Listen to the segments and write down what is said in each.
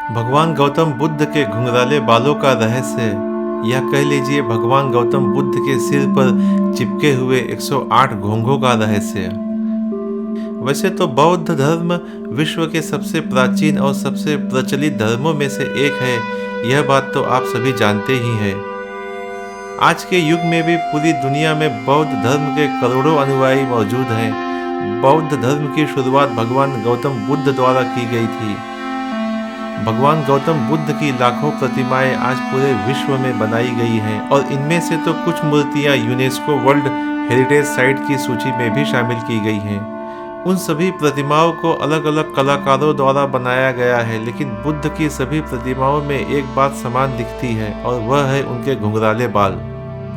भगवान गौतम बुद्ध के घुंघराले बालों का रहस्य, या कह लीजिए भगवान गौतम बुद्ध के सिर पर चिपके हुए 108 घोंघों का रहस्य। वैसे तो बौद्ध धर्म विश्व के सबसे प्राचीन और सबसे प्रचलित धर्मों में से एक है, यह बात तो आप सभी जानते ही हैं। आज के युग में भी पूरी दुनिया में बौद्ध धर्म के करोड़ों अनुयायी मौजूद हैं। बौद्ध धर्म की शुरुआत भगवान गौतम बुद्ध द्वारा की गई थी। भगवान गौतम बुद्ध की लाखों प्रतिमाएं आज पूरे विश्व में बनाई गई हैं और इनमें से तो कुछ मूर्तियां यूनेस्को वर्ल्ड हेरिटेज साइट की सूची में भी शामिल की गई हैं। उन सभी प्रतिमाओं को अलग अलग कलाकारों द्वारा बनाया गया है, लेकिन बुद्ध की सभी प्रतिमाओं में एक बात समान दिखती है और वह है उनके घुंघराले बाल।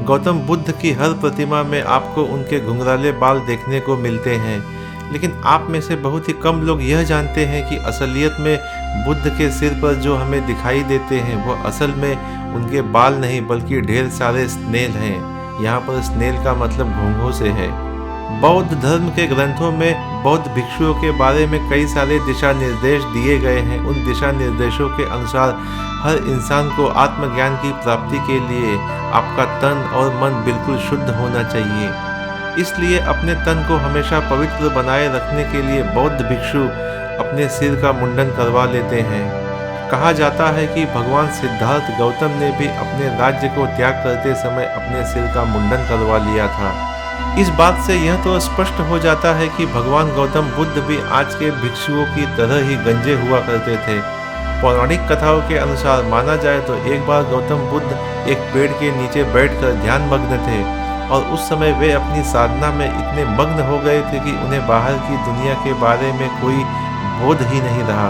गौतम बुद्ध की हर प्रतिमा में आपको उनके घुंघराले बाल देखने को मिलते हैं, लेकिन आप में से बहुत ही कम लोग यह जानते हैं कि असलियत में बुद्ध के सिर पर जो हमें दिखाई देते हैं वह असल में उनके बाल नहीं बल्कि ढेर सारे स्नेल हैं। यहाँ पर स्नेल का मतलब घोंघों से है। बौद्ध धर्म के ग्रंथों में बौद्ध भिक्षुओं के बारे में कई सारे दिशा निर्देश दिए गए हैं। उन दिशा निर्देशों के अनुसार हर इंसान को आत्मज्ञान की प्राप्ति के लिए आपका तन और मन बिल्कुल शुद्ध होना चाहिए। इसलिए अपने तन को हमेशा पवित्र बनाए रखने के लिए बौद्ध भिक्षु अपने सिर का मुंडन करवा लेते हैं। कहा जाता है कि भगवान सिद्धार्थ गौतम ने भी अपने राज्य को त्याग करते समय अपने सिर का मुंडन करवा लिया था। इस बात से यह तो स्पष्ट हो जाता है कि भगवान गौतम बुद्ध भी आज के भिक्षुओं की तरह ही गंजे हुआ करते थे। पौराणिक कथाओं के अनुसार माना जाए तो एक बार गौतम बुद्ध एक पेड़ के नीचे बैठकर ध्यान मग्न थे और उस समय वे अपनी साधना में इतने मग्न हो गए थे कि उन्हें बाहर की दुनिया के बारे में कोई बोध ही नहीं रहा।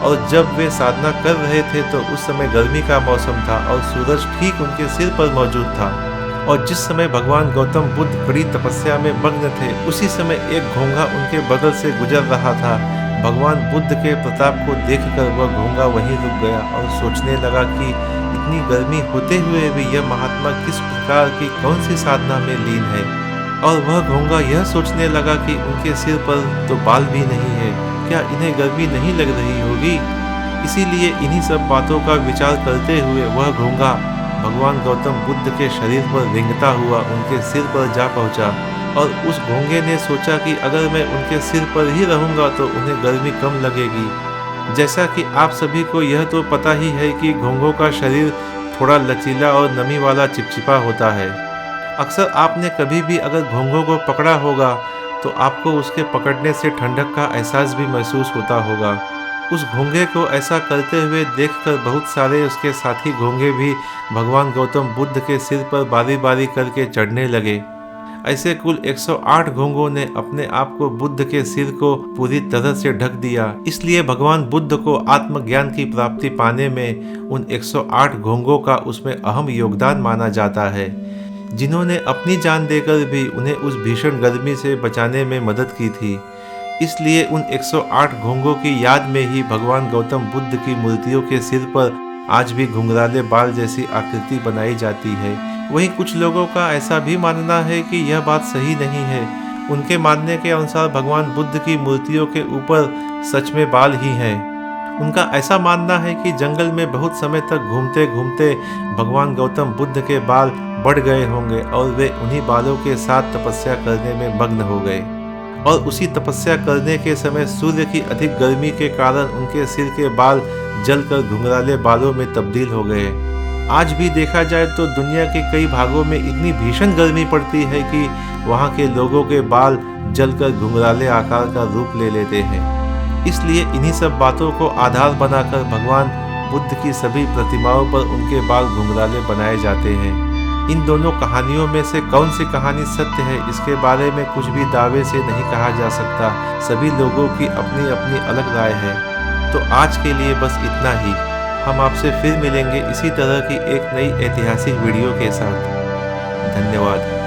और जब वे साधना कर रहे थे तो उस समय गर्मी का मौसम था और सूरज ठीक उनके सिर पर मौजूद था। और जिस समय भगवान गौतम बुद्ध कड़ी तपस्या में मग्न थे, उसी समय एक घोंघा उनके बगल से गुजर रहा था। भगवान बुद्ध के प्रताप को देखकर वह घोंघा वहीं रुक गया और सोचने लगा कि इतनी गर्मी होते हुए भी यह महात्मा किस प्रकार की कौन सी साधना में लीन है। और वह घोंघा यह सोचने लगा कि उनके सिर पर तो बाल भी नहीं है, क्या इन्हें गर्मी नहीं लग रही होगी। इसीलिए इन्हीं सब बातों का विचार करते हुए वह घोंघा भगवान गौतम बुद्ध के शरीर पर रेंगता हुआ उनके सिर पर जा पहुंचा। और उस घोंघे ने सोचा कि अगर मैं उनके सिर पर ही रहूंगा तो उन्हें गर्मी कम लगेगी। जैसा कि आप सभी को यह तो पता ही है कि घोंघों का शरीर थोड़ा लचीला और नमी वाला चिपचिपा होता है। अक्सर आपने कभी भी अगर घोंघों को पकड़ा होगा तो आपको उसके पकड़ने से ठंडक का एहसास भी महसूस होता होगा। उस घोंघे को ऐसा करते हुए देखकर बहुत सारे उसके साथी घोंघे भी भगवान गौतम बुद्ध के सिर पर बारी बारी करके चढ़ने लगे। ऐसे कुल 108 घोंघों ने अपने आप को बुद्ध के सिर को पूरी तरह से ढक दिया। इसलिए भगवान बुद्ध को आत्मज्ञान की प्राप्ति पाने में उन 108 घोंघों का उसमें अहम योगदान माना जाता है, जिन्होंने अपनी जान देकर भी उन्हें उस भीषण गर्मी से बचाने में मदद की थी। इसलिए उन 108 घोंघों की याद में ही भगवान गौतम बुद्ध की मूर्तियों के सिर पर आज भी घुंघराले बाल जैसी आकृति बनाई जाती है। वहीं कुछ लोगों का ऐसा भी मानना है कि यह बात सही नहीं है। उनके मानने के अनुसार भगवान बुद्ध की मूर्तियों के ऊपर सच में बाल ही हैं। उनका ऐसा मानना है कि जंगल में बहुत समय तक घूमते घूमते भगवान गौतम बुद्ध के बाल बढ़ गए होंगे और वे उन्हीं बालों के साथ तपस्या करने में मग्न हो गए। और उसी तपस्या करने के समय सूर्य की अधिक गर्मी के कारण उनके सिर के बाल जलकर घुंघराले बालों में तब्दील हो गए। आज भी देखा जाए तो दुनिया के कई भागों में इतनी भीषण गर्मी पड़ती है कि वहाँ के लोगों के बाल जलकर घुंघराले आकार का रूप ले लेते हैं। इसलिए इन्हीं सब बातों को आधार बनाकर भगवान बुद्ध की सभी प्रतिमाओं पर उनके बाल घुंघराले बनाए जाते हैं। इन दोनों कहानियों में से कौन सी कहानी सत्य है, इसके बारे में कुछ भी दावे से नहीं कहा जा सकता। सभी लोगों की अपनी अपनी अलग राय है। तो आज के लिए बस इतना ही। हम आपसे फिर मिलेंगे इसी तरह की एक नई ऐतिहासिक वीडियो के साथ। धन्यवाद।